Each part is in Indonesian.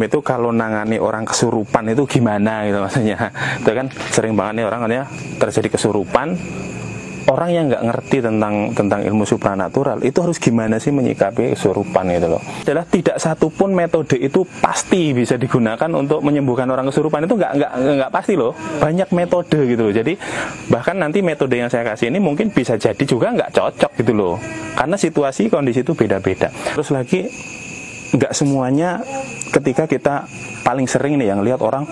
itu kalau nangani orang kesurupan itu gimana gitu maksudnya. Itu kan sering banget nih orang katanya terjadi kesurupan. Orang yang nggak ngerti tentang ilmu supranatural itu harus gimana sih menyikapi kesurupan gitu loh. Adalah tidak satupun metode itu pasti bisa digunakan untuk menyembuhkan orang kesurupan, itu nggak pasti loh. Banyak metode gitu loh. Jadi bahkan nanti metode yang saya kasih ini mungkin bisa jadi juga nggak cocok gitu loh. Karena situasi kondisi itu beda-beda. Terus lagi nggak semuanya ketika kita paling sering nih yang lihat orang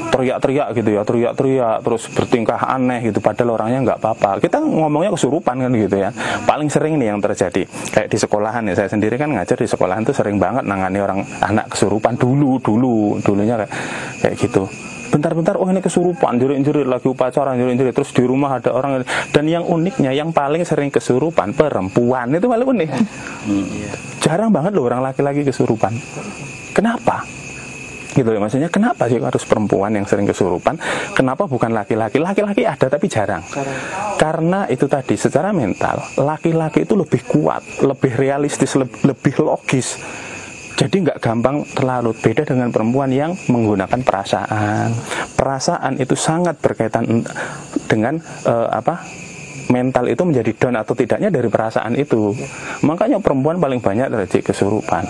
teriak-teriak gitu ya, teriak-teriak terus bertingkah aneh gitu padahal orangnya nggak apa-apa. Kita ngomongnya kesurupan kan gitu ya. Paling sering nih yang terjadi kayak di sekolahan ya, saya sendiri kan ngajar di sekolahan tuh sering banget nangani orang anak kesurupan dulunya kayak gitu. Bentar-bentar oh ini kesurupan, jerit-jerit lagi upacara, jerit-jerit terus di rumah ada orang. Dan yang uniknya yang paling sering kesurupan perempuan, itu paling unik. Jarang banget loh orang laki-laki kesurupan. Kenapa? Gitu ya, maksudnya kenapa sih harus perempuan yang sering kesurupan? Kenapa bukan laki-laki? Laki-laki ada tapi jarang. Karena itu tadi secara mental laki-laki itu lebih kuat, lebih realistis, lebih logis. Jadi nggak gampang terlarut. Beda dengan perempuan yang menggunakan perasaan. Perasaan itu sangat berkaitan dengan mental itu menjadi down atau tidaknya dari perasaan itu. Makanya perempuan paling banyak terjadi kesurupan.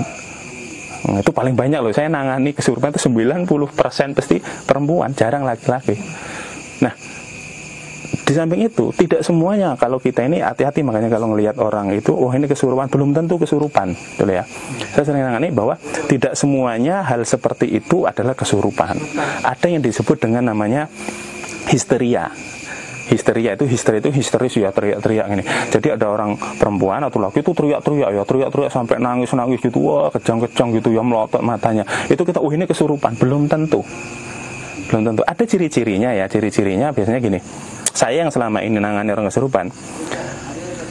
Nah, itu paling banyak loh. Saya nangani kesurupan itu 90% pasti perempuan, jarang laki-laki. Nah, di samping itu tidak semuanya. Kalau kita ini hati-hati, makanya kalau ngelihat orang itu, oh ini kesurupan, belum tentu kesurupan, betul ya. Saya sering nangani bahwa tidak semuanya hal seperti itu adalah kesurupan. Ada yang disebut dengan namanya histeria. Histeria itu histeris ya, teriak-teriak ini. Jadi ada orang perempuan atau laki itu teriak-teriak sampai nangis gitu, wah kejang-kejang gitu ya, melotot matanya. Itu kita, oh ini kesurupan, belum tentu. Ada ciri-cirinya ya, ciri-cirinya biasanya gini. Saya yang selama ini nangani orang kesurupan,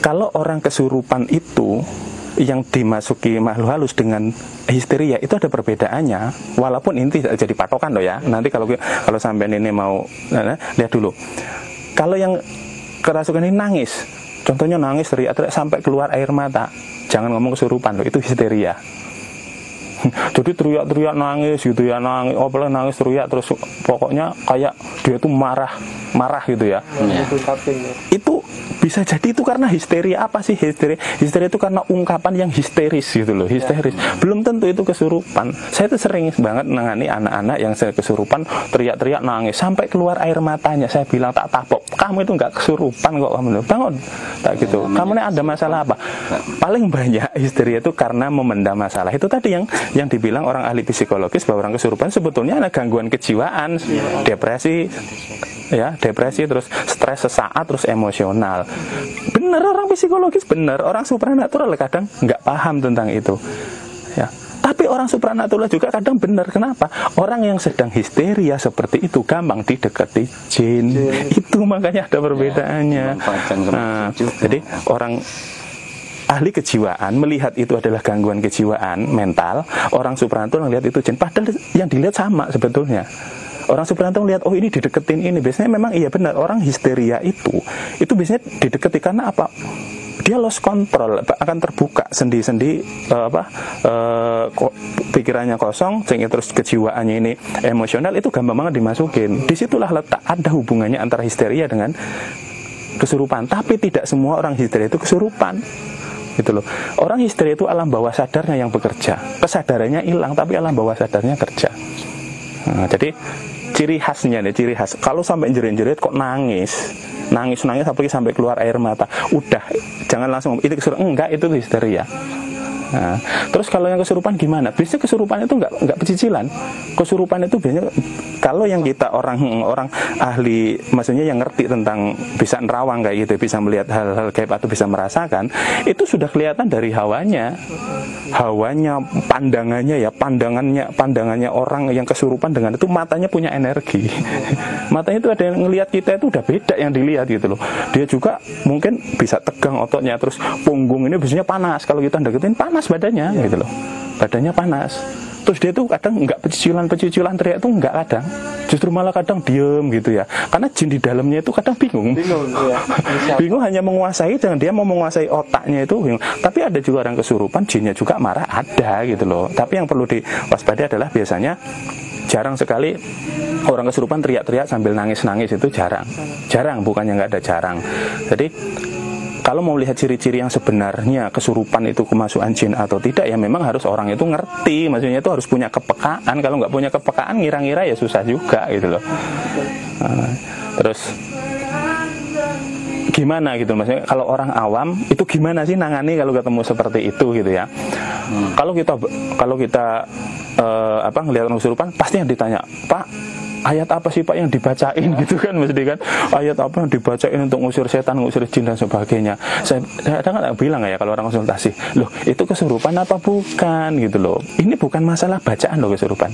kalau orang kesurupan itu yang dimasuki makhluk halus dengan histeria itu ada perbedaannya, walaupun ini tidak jadi patokan loh ya. Nanti kalau sampean ini mau lihat dulu. Kalau yang kerasukan ini nangis, contohnya nangis teriak-teriak sampai keluar air mata, jangan ngomong kesurupan loh, itu histeria. Jadi teriak-teriak nangis gitu ya, nangis teriak terus pokoknya kayak dia tuh marah gitu ya. Itu bisa jadi itu karena histeria. Apa sih histeria? Histeria itu karena ungkapan yang histeris gitu loh, histeris. Belum tentu itu kesurupan. Saya tuh sering banget nangani anak-anak yang kesurupan teriak-teriak nangis sampai keluar air matanya. Saya bilang tak tapok, kamu itu nggak kesurupan kok, kamu bangun tak gitu. Kamu ini ada masalah apa? Paling banyak histeria itu karena memendam masalah. Itu tadi yang dibilang orang ahli psikologis bahwa orang kesurupan sebetulnya ada gangguan kejiwaan, depresi terus stres sesaat terus emosional. Bener orang psikologis, bener orang supranatural kadang nggak paham tentang itu ya. Tapi orang supranatural juga kadang benar. Kenapa? Orang yang sedang histeria seperti itu gampang didekati jin. Itu makanya ada perbedaannya. Jadi orang ahli kejiwaan melihat itu adalah gangguan kejiwaan mental, orang supranatural melihat itu jin. Padahal yang dilihat sama sebetulnya. Orang supranatural melihat, oh ini dideketin ini. Biasanya memang iya benar, orang histeria itu biasanya dideketi karena apa? Dia lost control, akan terbuka sendi-sendi pikirannya kosong, sehingga terus kejiwaannya ini emosional, itu gampang banget dimasukin. Disitulah letak ada hubungannya antara histeria dengan kesurupan. Tapi tidak semua orang histeria itu kesurupan. Gitu loh. Orang histeria itu alam bawah sadarnya yang bekerja. Kesadarannya hilang, tapi alam bawah sadarnya kerja. Nah, jadi ciri khasnya nih, ciri khas. Kalau sampai jerit-jerit kok nangis apalagi sampai keluar air mata, udah jangan langsung itu kesurupan, enggak, itu histeria. Nah, terus kalau yang kesurupan gimana? Biasanya kesurupan itu enggak pecicilan. Kesurupan itu biasanya kalau yang kita orang ahli, maksudnya yang ngerti tentang bisa nerawang kayak gitu, bisa melihat hal-hal gaib atau bisa merasakan, itu sudah kelihatan dari hawanya, pandangannya orang yang kesurupan dengan itu, matanya punya energi. Matanya itu ada yang ngelihat kita itu udah beda yang dilihat gitu loh. Dia juga mungkin bisa tegang ototnya, terus punggung ini biasanya panas. Kalau kita deketin panas badannya gitu loh. Badannya panas. Terus dia tuh kadang nggak pecicilan teriak itu nggak kadang, justru malah kadang diem gitu ya. Karena jin di dalamnya itu kadang bingung ya. Bingung hanya menguasai, jangan dia mau menguasai otaknya itu bingung. Tapi ada juga orang kesurupan, jinnya juga marah, ada gitu loh. Tapi yang perlu diwaspadai adalah biasanya jarang sekali orang kesurupan teriak-teriak sambil nangis-nangis, itu jarang, bukannya nggak ada, jarang. Jadi kalau mau lihat ciri-ciri yang sebenarnya kesurupan itu kemasukan jin atau tidak, ya memang harus orang itu ngerti, maksudnya itu harus punya kepekaan. Kalau nggak punya kepekaan, ngira-ngira ya susah juga gitu loh. Terus gimana gitu, maksudnya kalau orang awam itu gimana sih nangani kalau ketemu seperti itu gitu ya. Kalau kita ngelihat orang kesurupan, pasti yang ditanya, Pak, ayat apa sih Pak yang dibacain gitu kan, mesti kan ayat apa yang dibacain untuk ngusir setan, ngusir jin dan sebagainya. Saya kadang bilang ya kalau orang konsultasi, loh itu kesurupan apa bukan gitu loh. Ini bukan masalah bacaan loh kesurupan.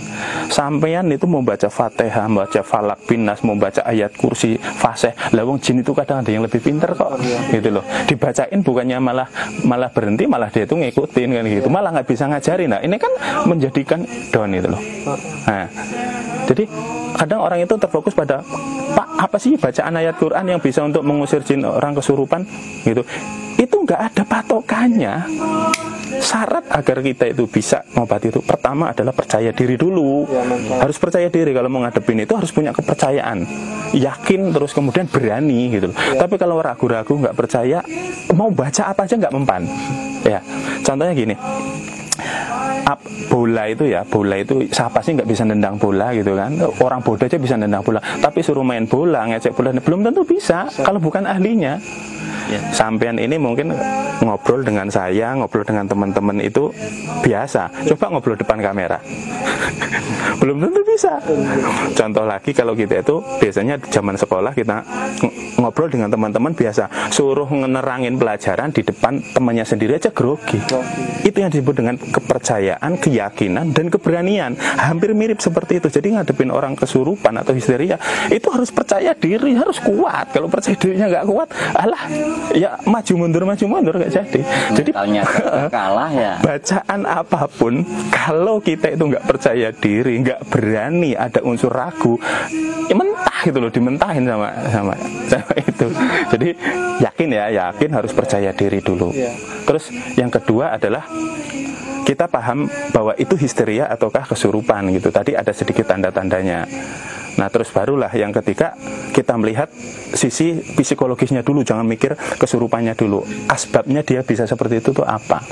Sampean itu mau baca Fatihah, membaca Falak Binas, mau baca ayat kursi, fasih, lawang jin itu kadang ada yang lebih pintar kok gitu loh. Dibacain bukannya malah berhenti, malah dia itu ngikutin kan gitu, malah nggak bisa ngajarin. Nah ini kan menjadikan down itu loh. Nah, jadi kadang orang itu terfokus pada, Pak, apa sih bacaan ayat Quran yang bisa untuk mengusir jin orang kesurupan gitu. Itu nggak ada patokannya. Syarat agar kita itu bisa mengobati itu, pertama adalah percaya diri dulu. Harus percaya diri kalau mau ngadepin itu, harus punya kepercayaan, yakin, terus kemudian berani gitu loh. Tapi kalau ragu-ragu, nggak percaya, mau baca apa aja nggak mempan. Ya, contohnya gini. Bola itu siapa sih nggak bisa nendang bola gitu kan, orang bodoh aja bisa nendang bola, tapi suruh main bola, ngecek bola, belum tentu bisa kalau bukan ahlinya. Sampean ini mungkin ngobrol dengan saya, ngobrol dengan teman-teman itu biasa, coba ngobrol depan kamera belum tentu bisa. Contoh lagi, kalau kita itu biasanya zaman sekolah kita ngobrol dengan teman-teman biasa, suruh ngerangin pelajaran di depan temannya sendiri aja grogi. Itu yang disebut dengan kepercayaan, keyakinan, dan keberanian. Hampir mirip seperti itu. Jadi ngadepin orang kesurupan atau histeria itu harus percaya diri, harus kuat. Kalau percaya dirinya nggak kuat, alah, ya maju mundur nggak jadi. Jadi kalah ya. Bacaan apapun, kalau kita itu nggak percaya diri, nggak berani, ada unsur ragu, ya mentah gitu loh, dimentahin sama itu. Jadi yakin harus percaya diri dulu. Terus yang kedua adalah kita paham bahwa itu histeria ataukah kesurupan gitu. Tadi ada sedikit tanda-tandanya. Nah terus barulah yang ketiga, kita melihat sisi psikologisnya dulu, jangan mikir kesurupannya dulu. Asbabnya dia bisa seperti itu tuh apa?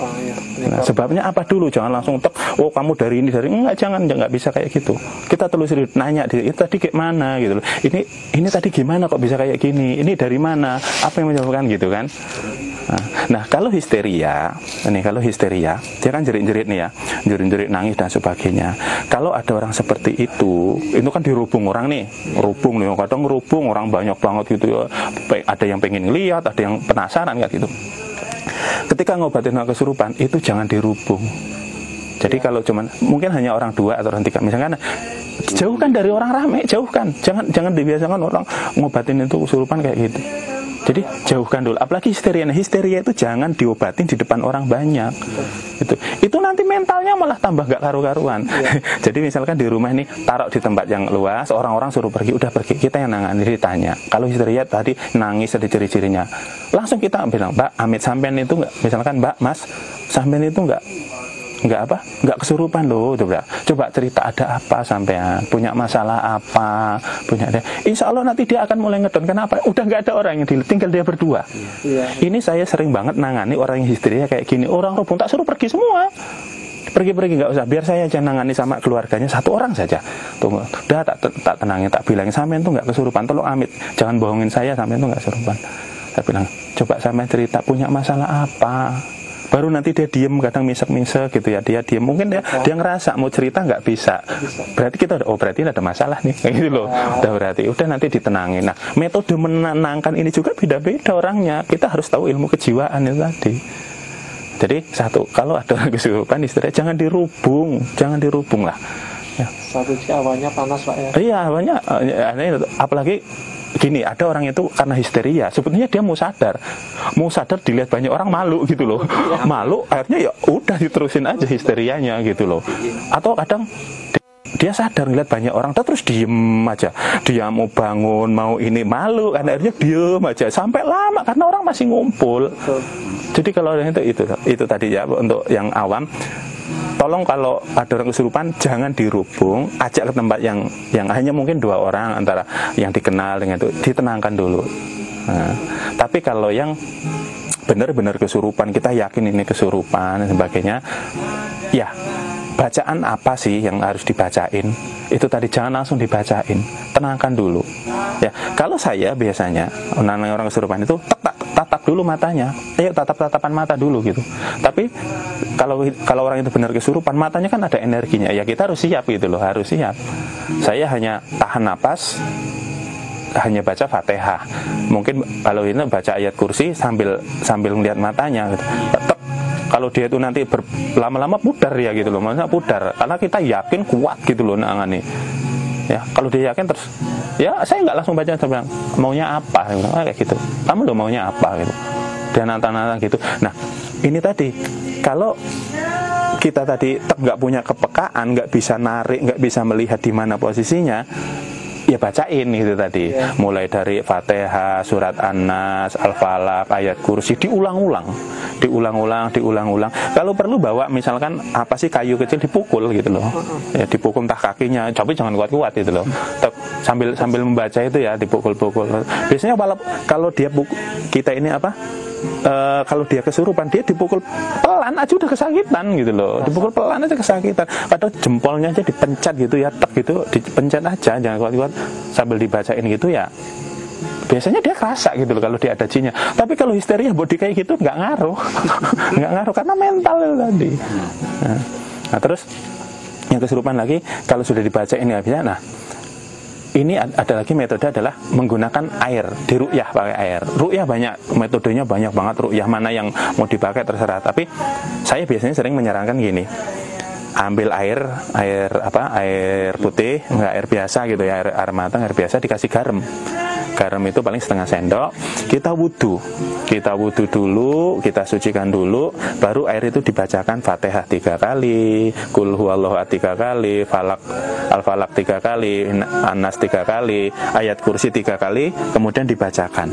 Nah, sebabnya apa dulu, jangan langsung oh kamu dari ini enggak, jangan, nggak bisa kayak gitu. Kita telusuri, nanya dia itu tadi kayak mana gitu loh. Ini tadi gimana kok bisa kayak gini? Ini dari mana? Apa yang menyebabkan gitu kan? Nah kalau histeria, dia kan jerit-jerit nih ya, jerit-jerit, nangis dan sebagainya. Kalau ada orang seperti itu kan dirubung orang nih, kadang ngerubung orang banyak banget gitu ya. Ada yang pengen lihat, ada yang penasaran kayak gitu. Ketika ngobatin orang kesurupan itu jangan dirubung. Jadi kalau cuman mungkin hanya orang 2 atau orang 3 misalkan, jauhkan dari orang ramai, jauhkan. Jangan dibiasakan orang ngobatin itu kesurupan kayak gitu. Jadi jauhkan dulu. Apalagi histeria. Nah, histeria itu jangan diobatin di depan orang banyak. Itu nanti mentalnya malah tambah gak karu-karuan. Jadi misalkan di rumah ini taruh di tempat yang luas, orang-orang suruh pergi, udah pergi, kita yang nangani, ditanya. Kalau histeria tadi nangis ada ciri-cirinya, langsung kita bilang, Mbak, Amit sampean itu enggak, misalkan Mbak, Mas, sampean itu enggak kesurupan loh, coba cerita ada apa sampean, punya masalah apa, insya Allah nanti dia akan mulai ngedon. Kenapa? Udah nggak ada orang yang tinggal dia berdua. Ini saya sering banget nangani orang yang histeria kayak gini, orang robong tak suruh pergi semua, pergi nggak usah, biar saya aja nangani sama keluarganya, 1 orang saja. Tunggu, udah tak tenangin, tak bilangin sampean tuh nggak kesurupan, tolong Amit jangan bohongin saya, sampean tuh nggak kesurupan. Saya bilang, coba sampean cerita punya masalah apa. Baru nanti dia diem, kadang misek-misek gitu ya, dia diem, mungkin dia ngerasa mau cerita nggak bisa. Berarti kita berarti ada masalah nih, kayak gitu loh. Udah nanti ditenangin. Nah, metode menenangkan ini juga beda-beda orangnya. Kita harus tahu ilmu kejiwaan itu tadi. Jadi kalau ada orang kesurupan histeria, jangan dirubung lah. Ya. Awalnya panas Pak ya. Iya, awalnya apalagi gini, ada orang itu karena histeria, sebetulnya dia mau sadar dilihat banyak orang malu gitu loh, malu, akhirnya ya udah diterusin aja histerianya gitu loh. Atau kadang dia sadar ngeliat banyak orang terus diem aja, dia mau bangun mau ini malu kan, akhirnya diem aja sampai lama karena orang masih ngumpul. Jadi kalau itu tadi ya, untuk yang awam, tolong kalau ada orang kesurupan jangan dirubung, ajak ke tempat yang hanya mungkin 2 orang antara yang dikenal dengan itu, ditenangkan dulu. Nah, tapi kalau yang benar-benar kesurupan, kita yakin ini kesurupan dan sebagainya, ya bacaan apa sih yang harus dibacain? Itu tadi, jangan langsung dibacain, tenangkan dulu. Ya, kalau saya biasanya orang kesurupan itu tatap dulu matanya, tatapan mata dulu gitu. Tapi kalau orang itu benar kesurupan, matanya kan ada energinya, ya kita harus siap gitu loh, harus siap. Saya hanya tahan napas, hanya baca Fatihah. Mungkin kalau ini baca ayat kursi sambil melihat matanya gitu. Tetap kalau dia itu nanti lama-lama pudar ya gitu loh, maksudnya pudar karena kita yakin kuat gitu loh nangani. Ya, kalau dia yakin terus, ya saya nggak langsung baca, saya bilang maunya apa, kayak gitu. Kamu lo maunya apa gitu. Dan nantang-nantang gitu. Nah, ini tadi kalau kita tadi tetap nggak punya kepekaan, nggak bisa narik, nggak bisa melihat di mana posisinya, ya bacain gitu tadi, mulai dari Fatihah, surat An-Nas, Al-Falaq, ayat kursi, diulang-ulang. Kalau perlu bawa misalkan apa sih kayu kecil, dipukul gitu loh, ya dipukul entah kakinya, tapi jangan kuat-kuat gitu loh. Sambil membaca itu ya dipukul-pukul. Biasanya kalau dia kita ini apa? Kalau dia kesurupan, dia dipukul pelan aja udah kesakitan gitu loh, dipukul pelan aja kesakitan, padahal jempolnya aja dipencet gitu ya, tek gitu, dipencet aja, jangan kuat-kuat, sambil dibacain gitu ya. Biasanya dia kerasa gitu loh kalau dia ada jinnya. Tapi kalau histeria body kayak gitu nggak ngaruh, nggak ngaruh karena mental itu tadi. Nah terus yang kesurupan lagi, kalau sudah dibacain ya bisa. Nah ini ada lagi metode adalah menggunakan air, diruqyah pakai air. Ruqyah banyak, metodenya banyak banget. Ruqyah mana yang mau dipakai terserah. Tapi saya biasanya sering menyarankan gini. Ambil air putih, enggak air biasa gitu ya, air matang, air biasa, dikasih garam. Garam itu paling setengah sendok. Kita wudu dulu, kita sucikan dulu, baru air itu dibacakan Fatihah 3 kali, Qul huwallahu 3 kali, Al-Falaq 3 kali, An-Nas 3 kali, ayat kursi 3 kali, kemudian dibacakan.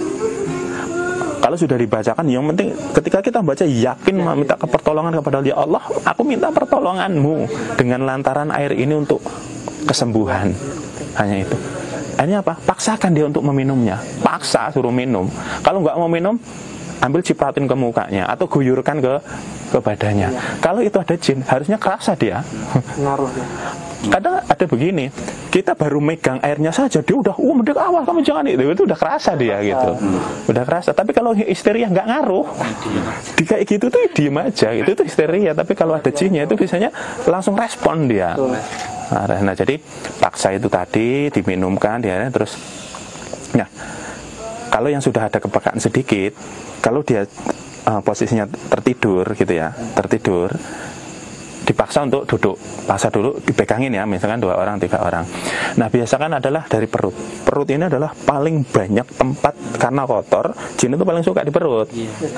Kalau sudah dibacakan, yang penting ketika kita baca yakin meminta pertolongan kepada ya Allah, aku minta pertolonganmu dengan lantaran air ini untuk kesembuhan. Hanya itu. Akhirnya apa? Paksakan dia untuk meminumnya. Paksa, suruh minum. Kalau nggak mau minum, ambil cipratin ke mukanya atau guyurkan ke badannya. Kalau itu ada jin, harusnya kerasa dia. Ngaruh ya. Kadang ada begini, kita baru megang airnya saja, dia udah, mendek, awas kamu jangan itu udah kerasa dia gitu, udah kerasa. Tapi kalau histeria nggak ngaruh, di kayak gitu tuh diem aja, itu tuh histeria. Tapi kalau ada jinnya itu biasanya langsung respon dia. Nah jadi paksa itu tadi diminumkan dia terus. Nah kalau yang sudah ada kepekaan sedikit, kalau dia posisinya tertidur gitu ya, dipaksa untuk duduk, paksa dulu dipegangin ya, misalkan 2 orang, 3 orang. Nah biasakan adalah dari perut. Perut ini adalah paling banyak tempat, karena kotor, jin itu paling suka di perut,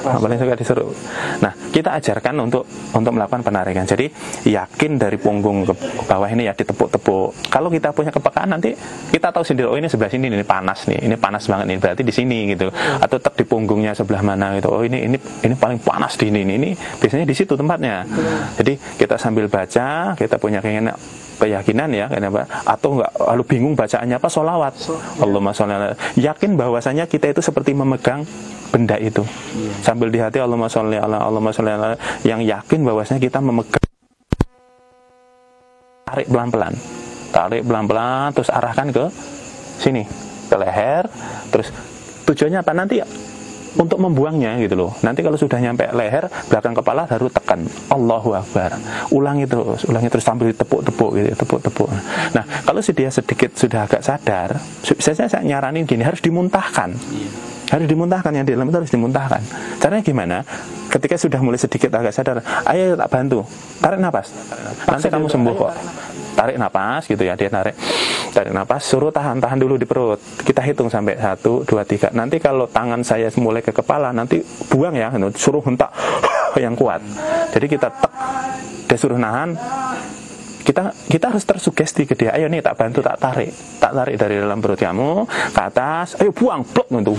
paling suka di perut. Nah kita ajarkan untuk melakukan penarikan. Jadi yakin dari punggung ke bawah ini ya, ditepuk-tepuk. Kalau kita punya kepekaan nanti kita tahu sendiri, oh ini sebelah sini ini panas nih, ini panas banget nih, berarti di sini gitu. Atau tetap di punggungnya sebelah mana gitu, oh ini paling panas di ini biasanya di situ tempatnya. Jadi kita sambil baca, kita punya keyakinan ya, kenapa? Atau enggak, lalu bingung bacaannya apa, sholawat. Allahumma sholli ala. Yakin bahwasanya kita itu seperti memegang benda itu. Sambil di hati Allahumma sholli ala, Allahumma sholli ala, yang yakin bahwasanya kita memegang. Tarik pelan-pelan, terus arahkan ke sini, ke leher. Terus tujuannya apa nanti? Untuk membuangnya gitu loh. Nanti kalau sudah nyampe leher, belakang kepala baru tekan Allahu Akbar. Ulangi terus sambil tepuk-tepuk gitu, tepuk-tepuk. Nah, kalau dia sedikit sudah agak sadar, saya nyaranin gini, harus dimuntahkan. Harus dimuntahkan, yang di dalam itu harus dimuntahkan. Caranya gimana? Ketika sudah mulai sedikit agak sadar, ayo tak bantu. Tarik nafas. Nanti kamu sembuh kok. tarik napas gitu ya, dia tarik napas, suruh tahan dulu di perut. Kita hitung sampai 1, 2, 3. Nanti kalau tangan saya mulai ke kepala, nanti buang ya, suruh hentak yang kuat. Jadi kita tek, dia suruh nahan. Kita harus tersugesti ke dia, ayo nih tak bantu, tak tarik dari dalam perut kamu ke atas, ayo buang, plok gitu,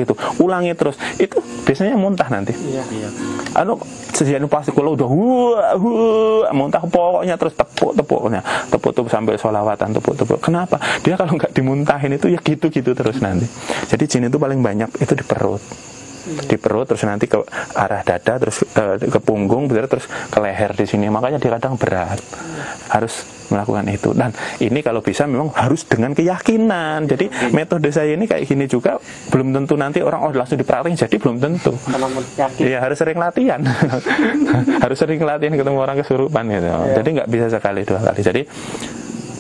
gitu, ulangi terus. Itu biasanya muntah nanti. Iya. Sejauh pasti kalau udah muntah pokoknya terus tepuk sambil sholawatan, tepuk. Kenapa? Dia kalau nggak dimuntahin itu ya gitu terus nanti. Jadi jin itu paling banyak itu di perut. Terus nanti ke arah dada, terus ke punggung, terus ke leher di sini. Makanya dia kadang berat, harus melakukan itu. Dan ini kalau bisa memang harus dengan keyakinan. Jadi metode saya ini kayak gini juga belum tentu nanti orang langsung dipraktekin, jadi belum tentu. Iya, harus sering latihan. Harus sering latihan ketemu orang kesurupan gitu. Jadi nggak bisa sekali 2 kali. Jadi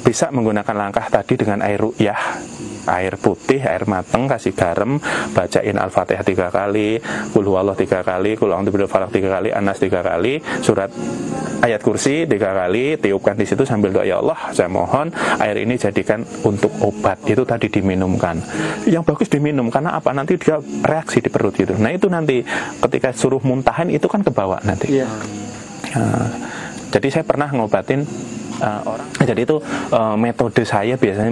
bisa menggunakan langkah tadi dengan air ruqyah, air putih, air mateng, kasih garam, bacain Al-Fatihah 3 kali, Qul huwallahu 3 kali, Qul a'udzu birabbil falaq 3 kali, An-Nas 3 kali, surat ayat kursi 3 kali, tiupkan di situ sambil doa, ya Allah, saya mohon air ini jadikan untuk obat. Itu tadi diminumkan. Yang bagus diminum, karena apa? Nanti dia reaksi di perut gitu. Nah itu nanti ketika suruh muntahin itu kan kebawa nanti. Jadi saya pernah ngobatin orang. Jadi itu metode saya biasanya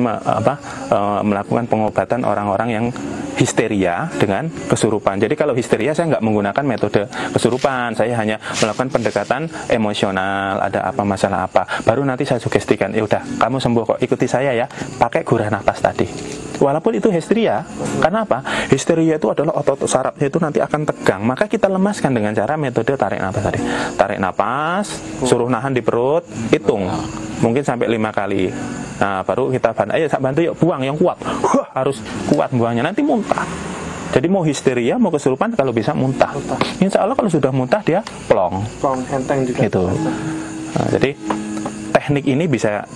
melakukan pengobatan orang-orang yang histeria dengan kesurupan. Jadi kalau histeria saya nggak menggunakan metode kesurupan, saya hanya melakukan pendekatan emosional, ada apa masalah apa, baru nanti saya sugestikan, ya udah kamu sembuh kok, ikuti saya ya, pakai gurah nafas tadi. Walaupun itu histeria, karena apa? Histeria itu adalah otot sarafnya itu nanti akan tegang, maka kita lemaskan dengan cara metode tarik nafas tadi. Tarik nafas, suruh nahan di perut, hitung, mungkin sampai 5 kali. Nah, baru kita bantu yuk, buang yang kuat. Harus kuat buangnya, nanti muntah. Jadi mau histeria, mau kesurupan, kalau bisa muntah. Insya Allah kalau sudah muntah dia plong, enteng juga. Gitu. Nah, jadi teknik ini bisa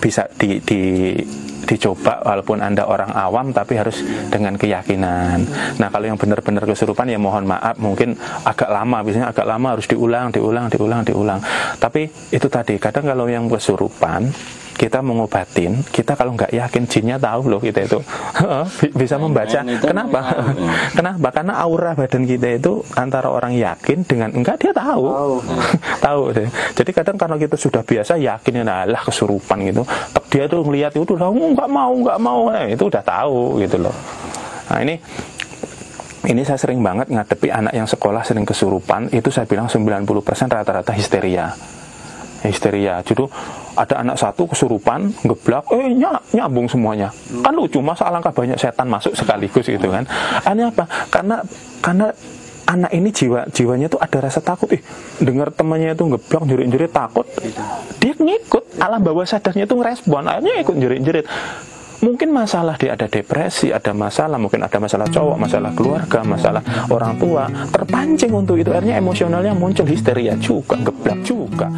dicoba walaupun Anda orang awam, tapi harus dengan keyakinan. Nah, kalau yang benar-benar kesurupan ya mohon maaf, mungkin agak lama, biasanya agak lama, harus diulang. Tapi itu tadi, kadang kalau yang kesurupan kita mengobatin, kita kalau nggak yakin, jinnya tahu loh kita itu bisa membaca. Kenapa? Kenapa? Karena aura badan kita itu antara orang yakin dengan enggak, dia tahu. Tahu deh. Jadi kadang karena kita sudah biasa yakin, lah kesurupan gitu, dia tuh ngelihat itu udah nggak mau, itu udah tahu gitu loh. Nah ini saya sering banget ngadepi anak yang sekolah sering kesurupan, itu saya bilang 90% rata-rata histeria. Jadi ada anak satu kesurupan, ngeblak, nyambung semuanya. Kan lucu, masa alangkah banyak setan masuk sekaligus gitu kan. Aneh apa? Karena anak ini jiwanya tuh ada rasa takut. Dengar temannya itu ngeblak, jerit-jerit, takut, dia ngikut, alam bawah sadarnya itu ngerespon, akhirnya ikut jerit-jerit. Mungkin masalah dia ada depresi, ada masalah, mungkin ada masalah cowok, masalah keluarga, masalah orang tua, terpancing untuk itu, akhirnya emosionalnya muncul, histeria juga, geblak juga.